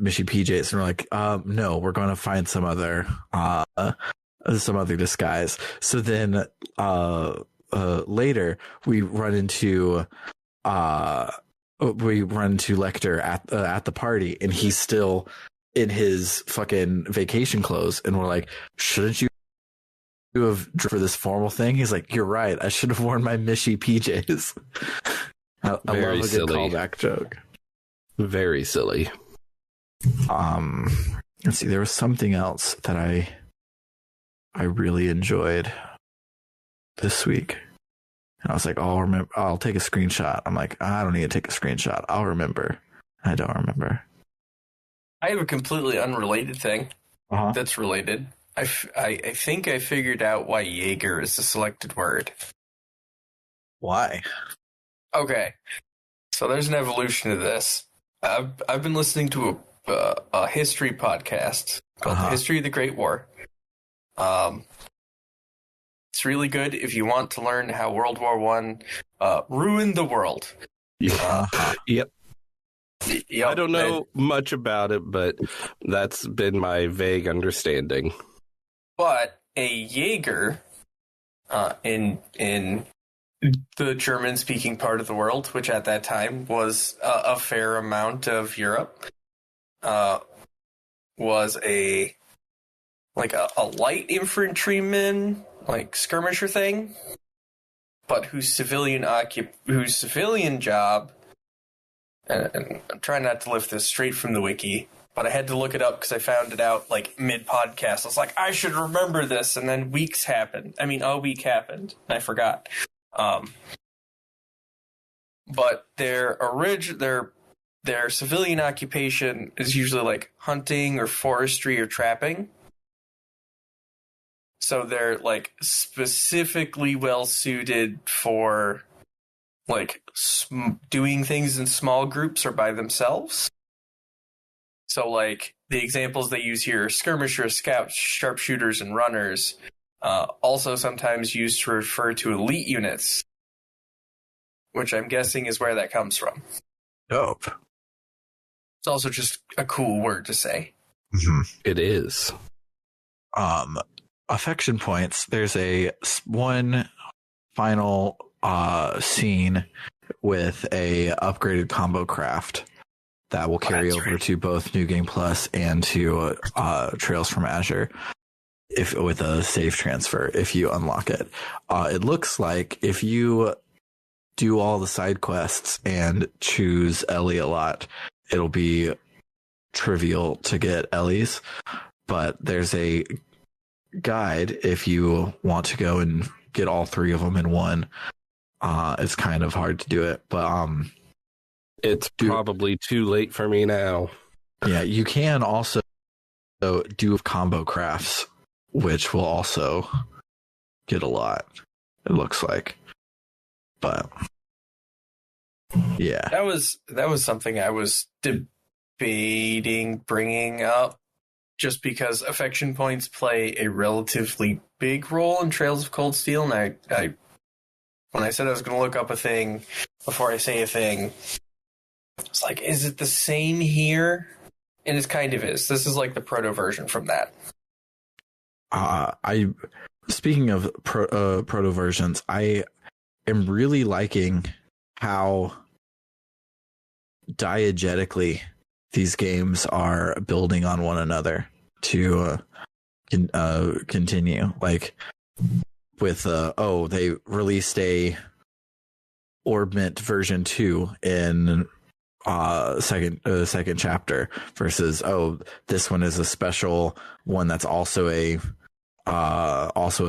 Mishi PJs, and we're like, no, we're going to find some other disguise. So then later we run into Lecter at the party, and he's still in his fucking vacation clothes, and we're like, shouldn't you have for this formal thing? He's like, you're right, I should have worn my Mishi PJs. I love a good callback joke. Very silly. Let's see, there was something else that I really enjoyed this week, and I was like, oh, I'll take a screenshot. I'm like, I don't need to take a screenshot, I'll remember. I don't remember. I have a completely unrelated thing that's related. I think I figured out why Jaeger is the selected word. Why? Okay, so there's an evolution to this. I've been listening to a history podcast called The History of the Great War. It's really good if you want to learn how World War I ruined the world. Yep. Yep. I don't know much about it, but that's been my vague understanding. But a Jaeger in the German-speaking part of the world, which at that time was a fair amount of Europe, was a light infantryman, like skirmisher thing, but whose civilian job. And I'm trying not to lift this straight from the wiki, but I had to look it up because I found it out like mid-podcast. I was like, I should remember this, and then a week happened, and I forgot. But their civilian occupation is usually like hunting or forestry or trapping. So they're like specifically well suited for like doing things in small groups or by themselves. So like the examples they use here are skirmishers, scouts, sharpshooters, and runners. Also sometimes used to refer to elite units, which I'm guessing is where that comes from. Dope. It's also just a cool word to say. Mm-hmm. It is. Affection points. There's one final scene with a upgraded combo craft that will carry over to both New Game Plus and to Trails from Azure with a save transfer if you unlock it. It looks like if you do all the side quests and choose Ellie a lot, it'll be trivial to get Ellie's, but there's a guide if you want to go and get all three of them in one. It's kind of hard to do it, but it's probably too late for me now. Yeah, you can also do combo crafts which will also get a lot, it looks like. But yeah, that was something I was debating bringing up, just because affection points play a relatively big role in Trails of Cold Steel, and I when I said I was going to look up a thing before I say a thing, it's like, is it the same here? And it kind of is. This is like the proto version from that. Speaking of proto versions, I am really liking how diegetically these games are building on one another to continue. Like with they released a Orbment version 2 in second chapter versus this one is a special one that's also a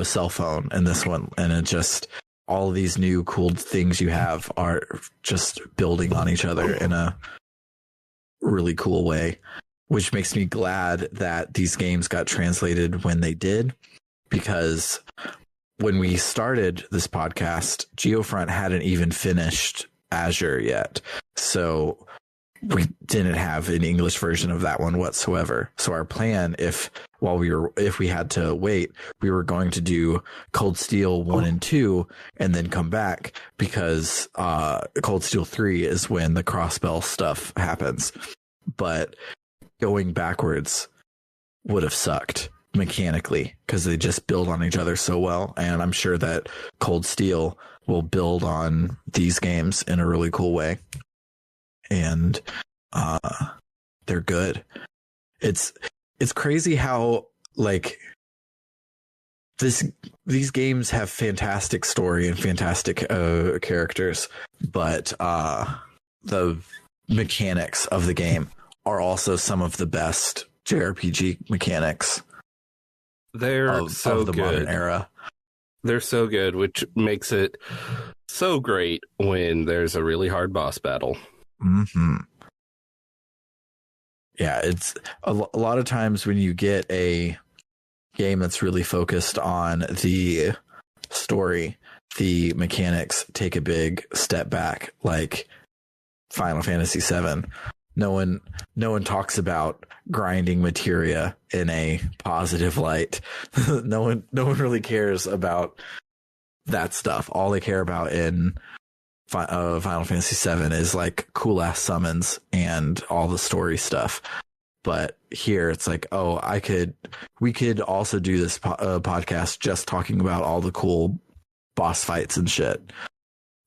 cell phone, and this one, and it just, all of these new cool things you have are just building on each other in a really cool way, which makes me glad that these games got translated when they did, because when we started this podcast, Geofront hadn't even finished Azure yet. So we didn't have an English version of that one whatsoever. So our plan, if we had to wait, we were going to do Cold Steel 1 and 2 and then come back, because Cold Steel 3 is when the Crossbell stuff happens. But going backwards would have sucked mechanically, because they just build on each other so well. And I'm sure that Cold Steel will build on these games in a really cool way. And they're good. It's crazy how, like, these games have fantastic story and fantastic characters, but the mechanics of the game are also some of the best JRPG mechanics. They're of the good. Modern era. They're so good, which makes it so great when there's a really hard boss battle. Mm-hmm. Yeah, it's a lot of times when you get a game that's really focused on the story, the mechanics take a big step back, like Final Fantasy VII. No one talks about grinding materia in a positive light. No one really cares about that stuff. All they care about in Final Fantasy VII is like cool ass summons and all the story stuff. But here it's like, we could also do this podcast just talking about all the cool boss fights and shit,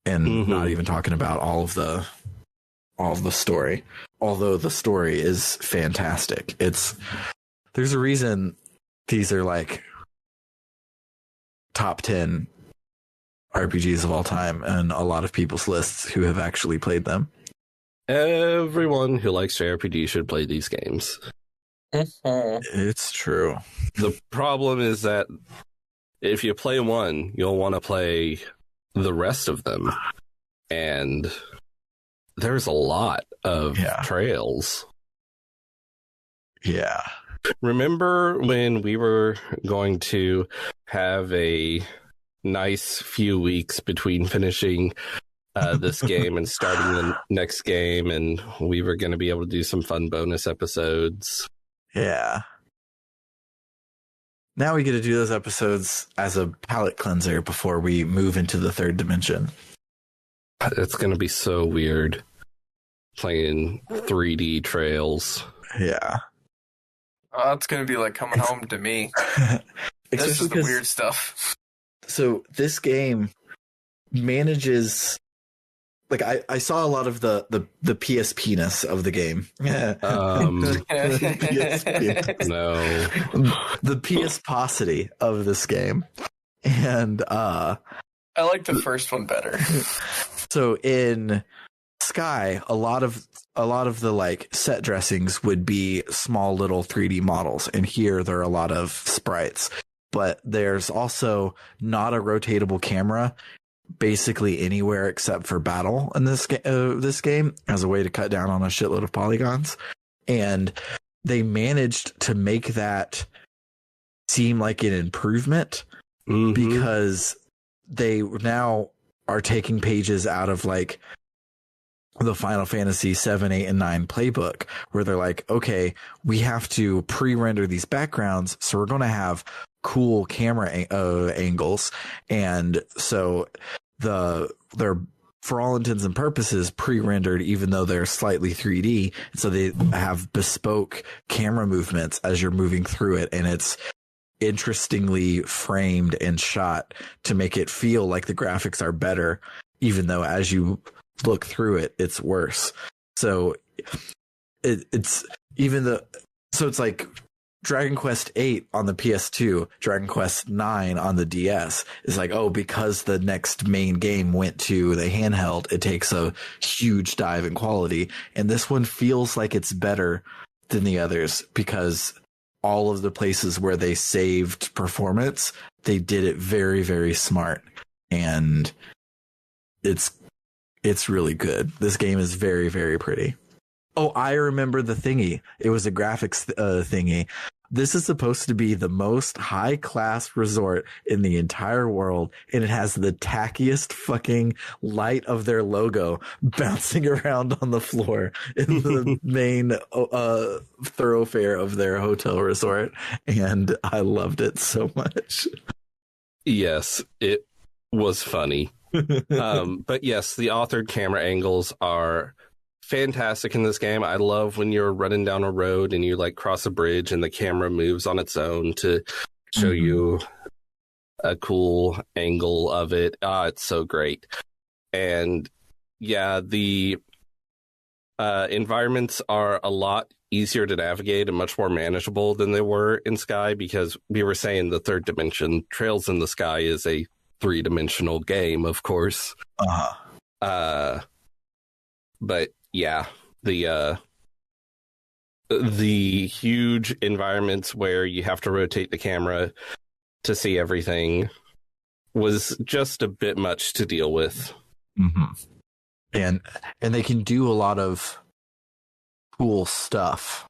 and not even talking about all of the story. Although the story is fantastic. There's a reason these are like top 10 RPGs of all time and a lot of people's lists who have actually played them. Everyone who likes JRPG should play these games. It's true. The problem is that if you play one, you'll want to play the rest of them. And there's a lot of trails. Yeah. Remember when we were going to have a nice few weeks between finishing this game and starting the next game, and we were going to be able to do some fun bonus episodes? Yeah. Now we get to do those episodes as a palate cleanser before we move into the third dimension. It's going to be so weird playing 3D Trails. Yeah. Oh, it's going to be like coming home to me. This is the weird stuff. So this game manages, like, I saw a lot of the PSP-ness of the game. PSP. No. The PS-posity of this game. And I like the first one better. So in Sky, a lot of the like set dressings would be small little 3D models, and here there are a lot of sprites. But there's also not a rotatable camera basically anywhere except for battle in this game as a way to cut down on a shitload of polygons. And they managed to make that seem like an improvement because they now are taking pages out of like the Final Fantasy 7, 8, and 9 playbook, where they're like, okay, we have to pre-render these backgrounds, so we're going to have cool camera angles, and so they're for all intents and purposes pre-rendered, even though they're slightly 3D. So they have bespoke camera movements as you're moving through it, and it's interestingly framed and shot to make it feel like the graphics are better, even though as you look through it, it's worse. So it's like Dragon Quest 8 on the PS2, Dragon Quest 9 on the DS is like, oh, because the next main game went to the handheld, it takes a huge dive in quality. And this one feels like it's better than the others because all of the places where they saved performance, they did it very, very smart. And it's really good. This game is very, very pretty. Oh, I remember the thingy. It was a graphics thingy. This is supposed to be the most high-class resort in the entire world, and it has the tackiest fucking light of their logo bouncing around on the floor in the main thoroughfare of their hotel resort, and I loved it so much. Yes, it was funny. But yes, the authored camera angles are fantastic in this game. I love when you're running down a road and you like cross a bridge and the camera moves on its own to show you a cool angle of it. It's so great. And yeah, the environments are a lot easier to navigate and much more manageable than they were in Sky, because we were saying the third dimension, Trails in the Sky, is a 3-dimensional game, of course. But yeah, the huge environments where you have to rotate the camera to see everything was just a bit much to deal with. And they can do a lot of cool stuff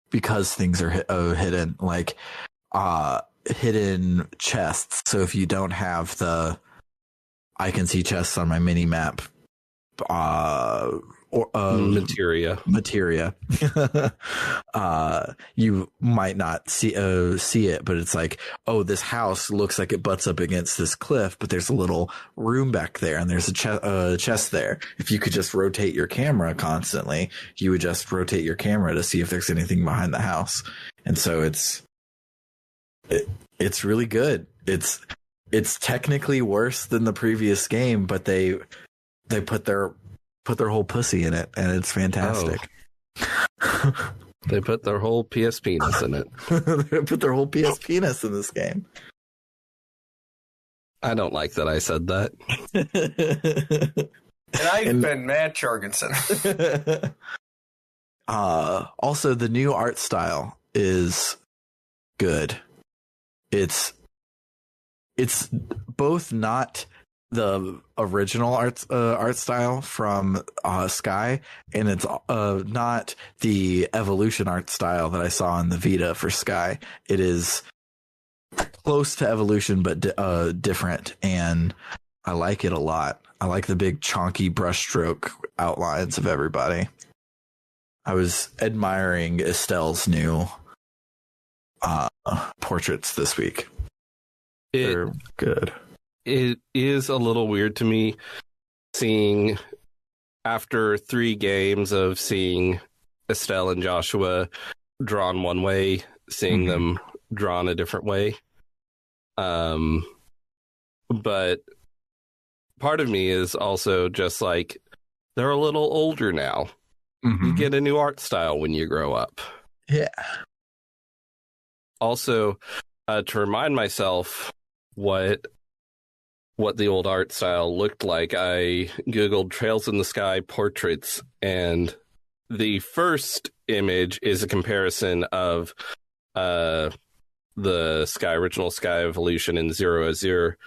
because things are hidden, like hidden chests. So if you don't have I can see chests on my mini map, materia, you might not see it, but it's like, oh, this house looks like it butts up against this cliff, but there's a little room back there, and there's a chest there. If you could just rotate your camera constantly, you would just rotate your camera to see if there's anything behind the house. And so it's really good. It's technically worse than the previous game, but they put their whole pussy in it, and it's fantastic. They put their whole PS penis in it. They put their whole PS penis in this game. I don't like that I said that. And I've been Matt Jorgensen. Also, the new art style is good. It's both not the original art style from Sky, and it's not the Evolution art style that I saw on the Vita for Sky. It is close to Evolution, but different, and I like it a lot. I like the big chonky brushstroke outlines of everybody. I was admiring Estelle's new portraits this week. They're good. It is a little weird to me seeing, after 3 games of seeing Estelle and Joshua drawn one way, seeing them drawn a different way. But part of me is also just like, they're a little older now. You get a new art style when you grow up. Yeah. Also, to remind myself what the old art style looked like, I Googled Trails in the Sky portraits, and the first image is a comparison of the original Sky Evolution and Zero Azure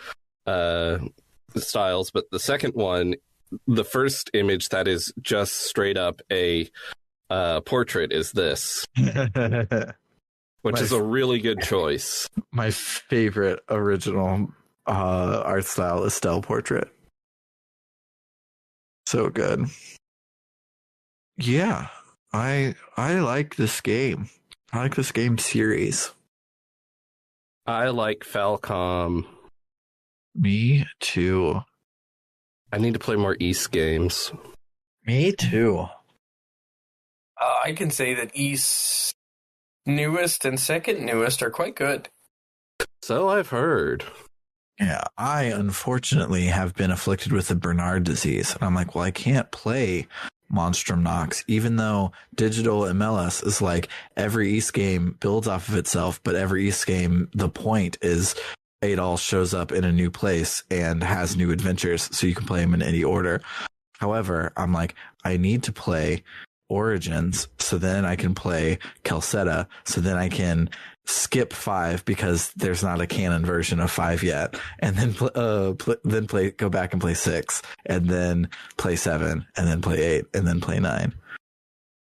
styles, but the second one, the first image that is just straight up a portrait, is this. which is a really good choice. My favorite original art style is Style Portrait. So good. Yeah, I like this game. I like this game series. I like Falcom. Me too. I need to play more East games. Me too. I can say that East's newest and second newest are quite good. So I've heard. Yeah, I unfortunately have been afflicted with the Bernard disease. And I'm like, well, I can't play Monstrum Nox, even though digital MLS is like every East game builds off of itself, but every East game, the point is it all shows up in a new place and has new adventures, so you can play them in any order. However, I'm like, I need to play Origins, so then I can play Calcetta, so then I can skip 5 because there's not a canon version of 5 yet, and then go back and play 6, and then play 7, and then play 8, and then play 9.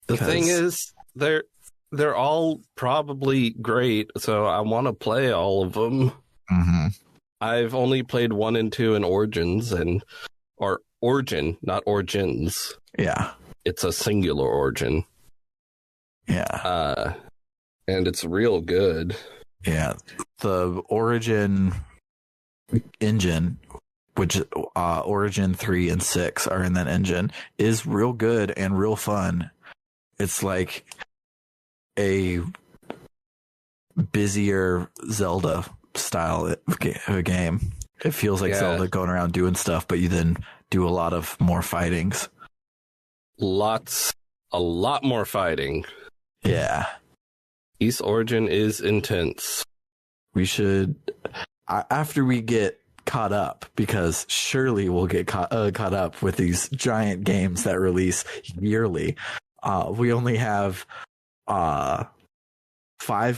The thing is, they're all probably great, so I want to play all of them. Mm-hmm. I've only played 1 and 2 in Origins, or Origin, not Origins. Yeah. It's a singular origin. Yeah. And it's real good. Yeah. The Origin engine, which Origin 3 and 6 are in that engine, is real good and real fun. It's like a busier Zelda style of a game. It feels like Zelda going around doing stuff, but you then do a lot of more fightings. A lot more fighting. Yeah. East Origin is intense. We should, after we get caught up, because surely we'll get caught up with these giant games that release yearly. We only have 5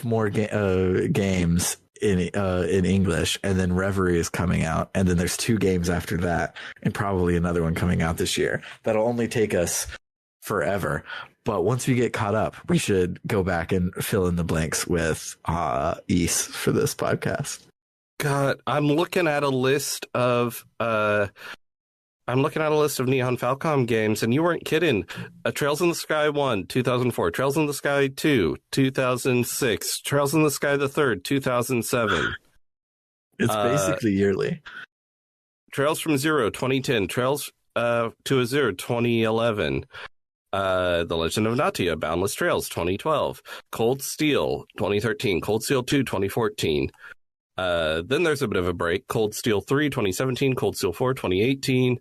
more games in English, and then Reverie is coming out, and then there's 2 games after that, and probably another one coming out this year. That'll only take us forever. But once we get caught up, we should go back and fill in the blanks with East for this podcast. God, I'm looking at a list of Neon Falcom games, and you weren't kidding. Trails in the Sky 1, 2004. Trails in the Sky 2, 2006. Trails in the Sky the Third, 2007. It's basically yearly. Trails from Zero, 2010. Trails to Azure, 2011. The Legend of Natia, Boundless Trails, 2012. Cold Steel, 2013. Cold Steel 2, 2014. Then there's a bit of a break. Cold Steel 3, 2017. Cold Steel 4, 2018.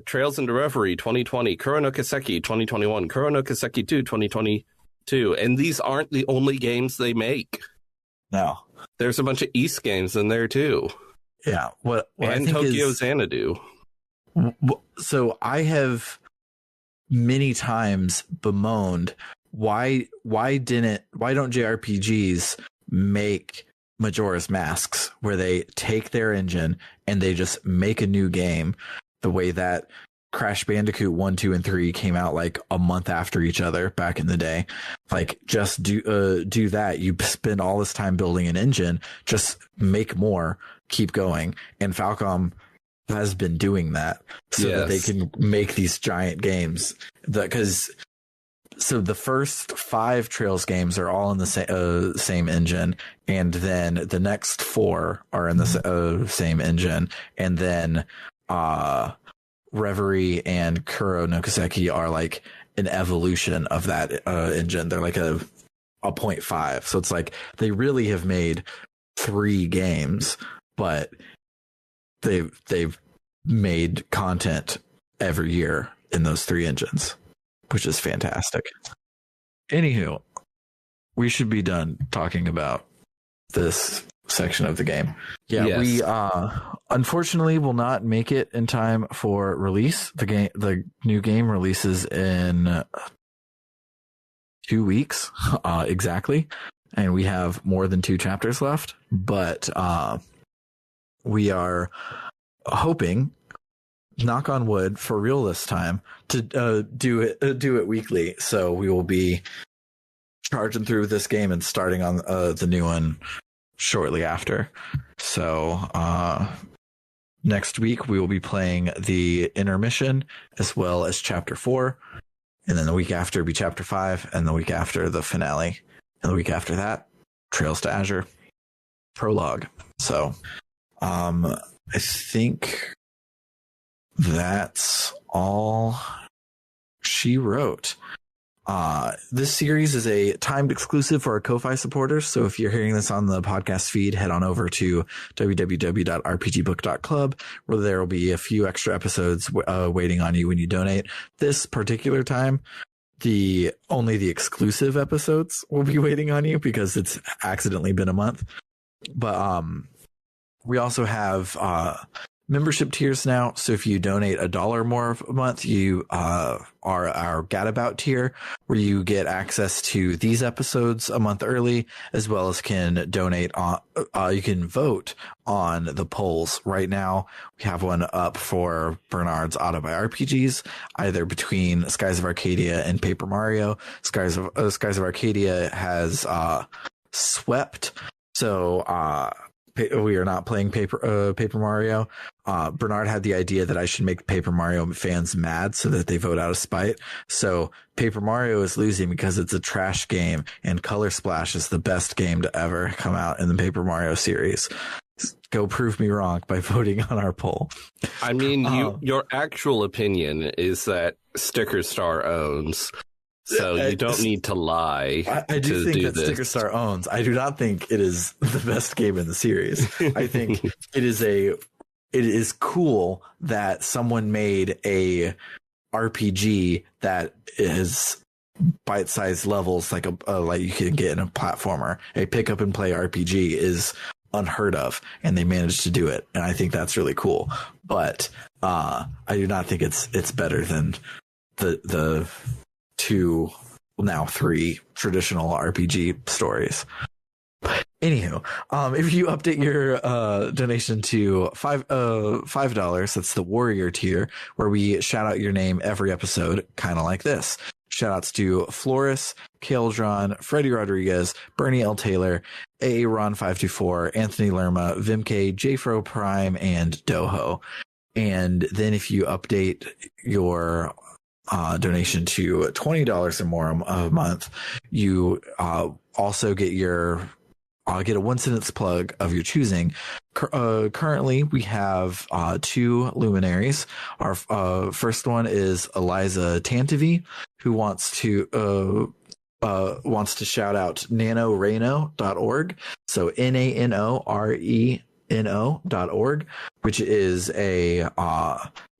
Trails into Reverie, 2020. Kuro no Kiseki, 2021. Kuro no Kiseki 2, 2022. And these aren't the only games they make. No. There's a bunch of East games in there, too. Yeah. What and I think Tokyo is, Xanadu. So I have many times bemoaned why don't JRPGs make Majora's Masks, where they take their engine and they just make a new game, the way that Crash Bandicoot 1, 2, and 3 came out like a month after each other back in the day. Like, just do that. You spend all this time building an engine, just make more, keep going. And Falcom has been doing that so that they can make these giant games. So the first 5 Trails games are all in the same engine, and then the next 4 are in the same engine, and then Reverie and Kuro no Kiseki are like an evolution of that engine. They're like a 0.5. So it's like they really have made 3 games, but they've made content every year in those 3 engines, which is fantastic. Anywho, we should be done talking about this section of the game. Yeah, we unfortunately will not make it in time for release. The new game releases in 2 weeks exactly, and we have more than 2 chapters left, but we are hoping, knock on wood, for real this time, to do it weekly. So we will be charging through this game and starting on the new one shortly after. So next week we will be playing the intermission as well as chapter 4, and then the week after will be chapter 5, and the week after the finale, and the week after that Trails to Azure prologue. So I think that's all she wrote. This series is a timed exclusive for our Ko-Fi supporters. So if you're hearing this on the podcast feed, head on over to www.rpgbook.club, where there will be a few extra episodes waiting on you when you donate. This particular time, only the exclusive episodes will be waiting on you because it's accidentally been a month. But we also have membership tiers now. So if you donate $1 more a month, you are our Gadabout tier, where you get access to these episodes a month early, as well as can donate on. You can vote on the polls. Right now, we have one up for Bernard's Autobiographies, either between Skies of Arcadia and Paper Mario. Skies of Arcadia has swept. So we are not playing Paper Mario. Bernard had the idea that I should make Paper Mario fans mad so that they vote out of spite. So Paper Mario is losing because it's a trash game, and Color Splash is the best game to ever come out in the Paper Mario series. Go prove me wrong by voting on our poll. I mean, your actual opinion is that Sticker Star owns. So you don't need to lie. I do think that Sticker Star owns. I do not think it is the best game in the series. I think it is cool that someone made a RPG that is bite-sized levels, like you can get in a platformer. A pick up and play RPG is unheard of, and they managed to do it, and I think that's really cool. But I do not think it's better than the 2, now 3 traditional RPG stories. Anywho, if you update your donation to $5, that's the Warrior tier, where we shout out your name every episode, kind of like this. Shout outs to Floris, Kaldron, Freddie Rodriguez, Bernie L. Taylor, A. Ron 524, Anthony Lerma, Vimk, Jfro Prime, and Doho. And then if you update your donation to $20 or more a month, you also get get a one-sentence plug of your choosing. Currently, we have 2 luminaries. Our first one is Eliza Tantivy, who wants to shout out nanoreno.org. So nanoreno.org, which is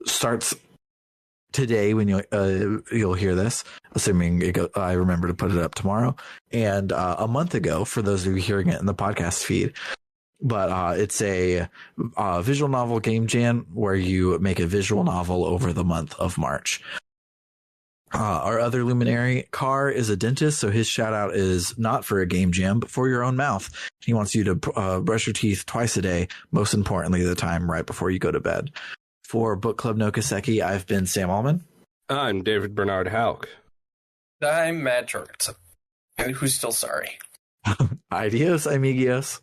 starts today when you'll hear this, assuming I remember to put it up tomorrow, and a month ago for those of you hearing it in the podcast feed. But it's a visual novel game jam where you make a visual novel over the month of March. Our other luminary, Carr, is a dentist, so his shout out is not for a game jam, but for your own mouth. He wants you to brush your teeth twice a day, most importantly, the time right before you go to bed. For Book Club no Kiseki, I've been Sam Allman. I'm David Bernard Hauk. I'm Matt Jorgensen, who's still sorry. Adios, amigos.